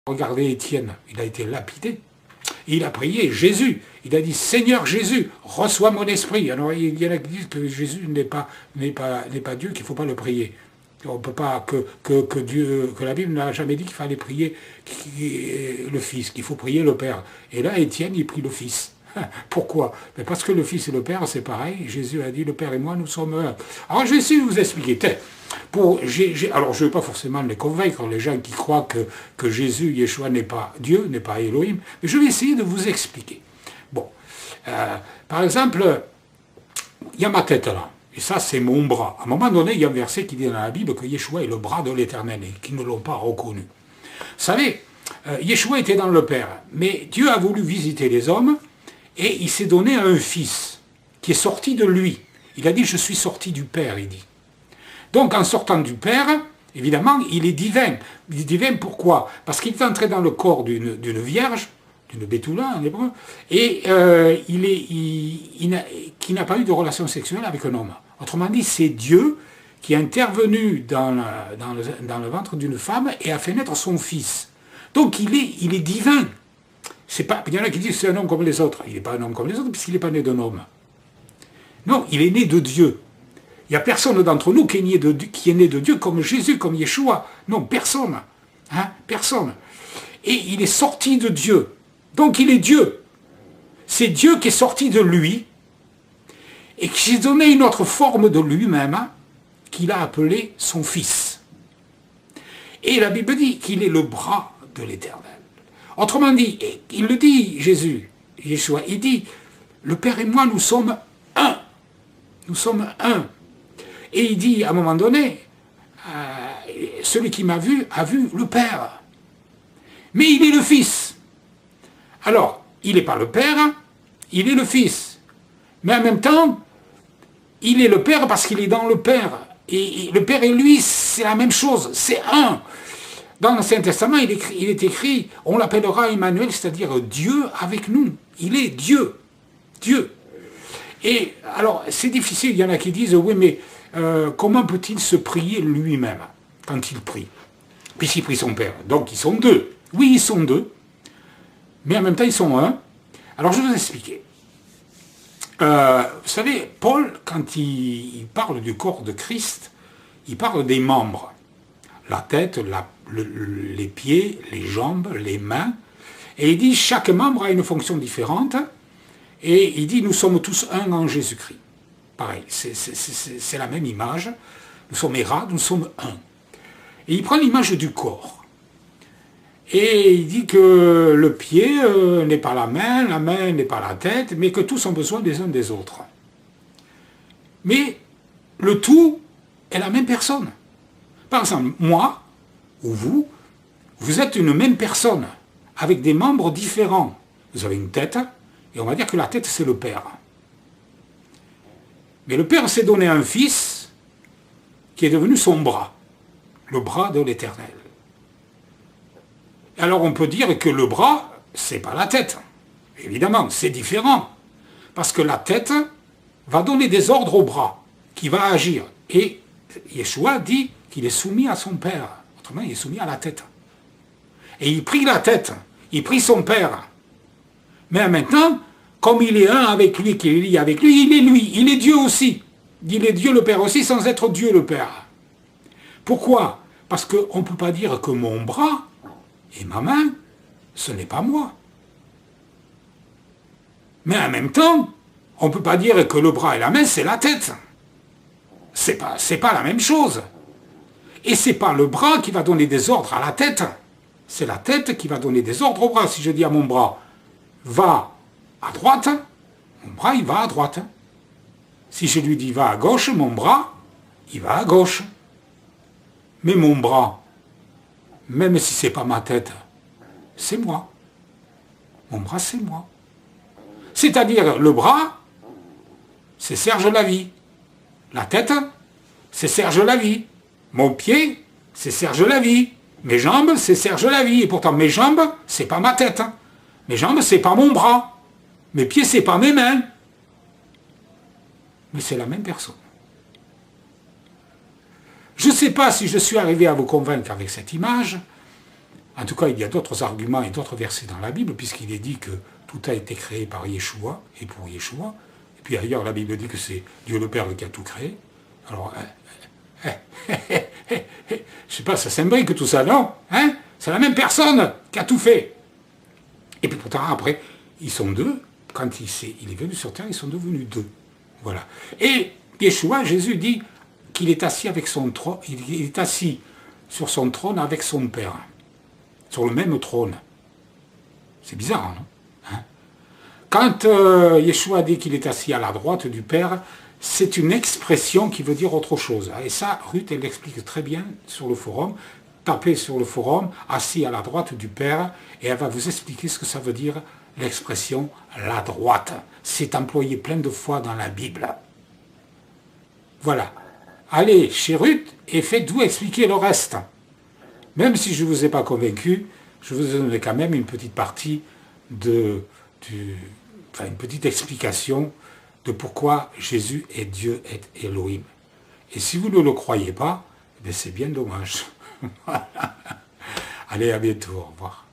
Regardez Étienne, il a été lapidé. Il a prié Jésus. Il a dit, Seigneur Jésus, reçois mon esprit. Alors il y en a qui disent que Jésus n'est pas Dieu, qu'il ne faut pas le prier. On ne peut pas, que la Bible n'a jamais dit qu'il fallait prier le Fils, qu'il faut prier le Père. Et là, Étienne, il prie le Fils. Pourquoi? Parce que le Fils et le Père, c'est pareil. Jésus a dit, le Père et moi, nous sommes un. Alors, je vais essayer de vous expliquer. Alors, je ne vais pas forcément les convaincre, les gens qui croient que Jésus, Yeshua, n'est pas Dieu, n'est pas Elohim, mais je vais essayer de vous expliquer. Bon. Par exemple, il y a ma tête là. Et ça, c'est mon bras. À un moment donné, il y a un verset qui dit dans la Bible que Yeshua est le bras de l'Éternel et qu'ils ne l'ont pas reconnu. Vous savez, Yeshua était dans le Père, mais Dieu a voulu visiter les hommes et il s'est donné à un fils qui est sorti de lui. Il a dit, je suis sorti du Père, il dit. Donc, en sortant du Père, évidemment, il est divin. Il est divin pourquoi? Parce qu'il est entré dans le corps d'une vierge, d'une bétoula en hébreu, et qui n'a pas eu de relation sexuelle avec un homme. Autrement dit, c'est Dieu qui est intervenu dans le ventre d'une femme et a fait naître son fils. Donc il est divin. Il y en a qui disent que c'est un homme comme les autres. Il n'est pas un homme comme les autres puisqu'il n'est pas né d'un homme. Non, il est né de Dieu. Il n'y a personne d'entre nous qui est né de Dieu comme Jésus, comme Yeshua. Non, personne. Hein, personne. Et il est sorti de Dieu. Donc il est Dieu. C'est Dieu qui est sorti de lui et qui s'est donné une autre forme de lui-même, hein, qu'il a appelé son Fils. Et la Bible dit qu'il est le bras de l'Éternel. Autrement dit, et il le dit, Jésus, Yeshua, il dit, le Père et moi, nous sommes un. Nous sommes un. Et il dit, à un moment donné, celui qui m'a vu a vu le Père. Mais il est le Fils. Alors, il n'est pas le Père, il est le Fils. Mais en même temps, il est le Père parce qu'il est dans le Père. Et le Père et lui, c'est la même chose, c'est un. Dans l'Ancien Testament, il est écrit, on l'appellera Emmanuel, c'est-à-dire Dieu avec nous. Il est Dieu. Dieu. Et alors, c'est difficile, il y en a qui disent, oui, mais comment peut-il se prier lui-même quand il prie? Puisqu'il prie son Père. Donc, ils sont deux. Oui, ils sont deux. Mais en même temps, ils sont un. Alors, je vais vous expliquer. Vous savez, Paul, quand il parle du corps de Christ, il parle des membres. La tête, les pieds, les jambes, les mains. Et il dit, chaque membre a une fonction différente. Et il dit, nous sommes tous un en Jésus-Christ. Pareil, c'est la même image. Nous sommes Héra, nous sommes un. Et il prend l'image du corps. Et il dit que le pied n'est pas la main n'est pas la tête, mais que tous ont besoin des uns des autres. Mais le tout est la même personne. Par exemple, moi, ou vous êtes une même personne, avec des membres différents. Vous avez une tête, et on va dire que la tête, c'est le Père. Mais le Père s'est donné un Fils qui est devenu son bras, le bras de l'Éternel. Alors on peut dire que le bras, c'est pas la tête. Évidemment, c'est différent. Parce que la tête va donner des ordres au bras, qui va agir. Et Yeshua dit qu'il est soumis à son Père. Autrement, il est soumis à la tête. Et il prie la tête, il prie son Père. Mais maintenant, comme il est un avec lui, qu'il est lié avec lui, il est Dieu aussi. Il est Dieu le Père aussi, sans être Dieu le Père. Pourquoi? Parce qu'on ne peut pas dire que mon bras et ma main, ce n'est pas moi. Mais en même temps, on ne peut pas dire que le bras et la main, c'est la tête. C'est pas la même chose. Et c'est pas le bras qui va donner des ordres à la tête. C'est la tête qui va donner des ordres au bras. Si je dis à mon bras, va à droite, mon bras, il va à droite. Si je lui dis, va à gauche, mon bras, il va à gauche. Mais mon bras, même si c'est pas ma tête, c'est moi. Mon bras, c'est moi. C'est-à-dire, le bras, c'est Serge Lavie. La tête, c'est Serge Lavie. Mon pied, c'est Serge Lavie. Mes jambes, c'est Serge Lavie. Et pourtant, mes jambes, c'est pas ma tête. Mes jambes, c'est pas mon bras. Mes pieds, c'est pas mes mains. Mais c'est la même personne. Je ne sais pas si je suis arrivé à vous convaincre avec cette image. En tout cas, il y a d'autres arguments et d'autres versets dans la Bible, puisqu'il est dit que tout a été créé par Yeshua et pour Yeshua. Et puis ailleurs, la Bible dit que c'est Dieu le Père qui a tout créé. Alors, je sais pas, ça s'imbrique tout ça, non? Hein? C'est la même personne qui a tout fait. Et puis pourtant, après, ils sont deux. Quand il est venu sur terre, ils sont devenus deux. Voilà. Et Yeshua, Jésus dit qu'il est assis avec son trône, il est assis sur son trône avec son Père. Sur le même trône. C'est bizarre, non? Hein? Quand Yeshua dit qu'il est assis à la droite du Père, c'est une expression qui veut dire autre chose. Et ça, Ruth, elle l'explique très bien sur le forum. Tapez sur le forum, assis à la droite du Père, et elle va vous expliquer ce que ça veut dire, l'expression la droite. C'est employé plein de fois dans la Bible. Voilà. Allez chez Ruth et faites-vous expliquer le reste. Même si je ne vous ai pas convaincu, je vous donnerai quand même une petite partie une petite explication de pourquoi Jésus est Dieu, est Elohim. Et si vous ne le croyez pas, c'est bien dommage. Allez, à bientôt, au revoir.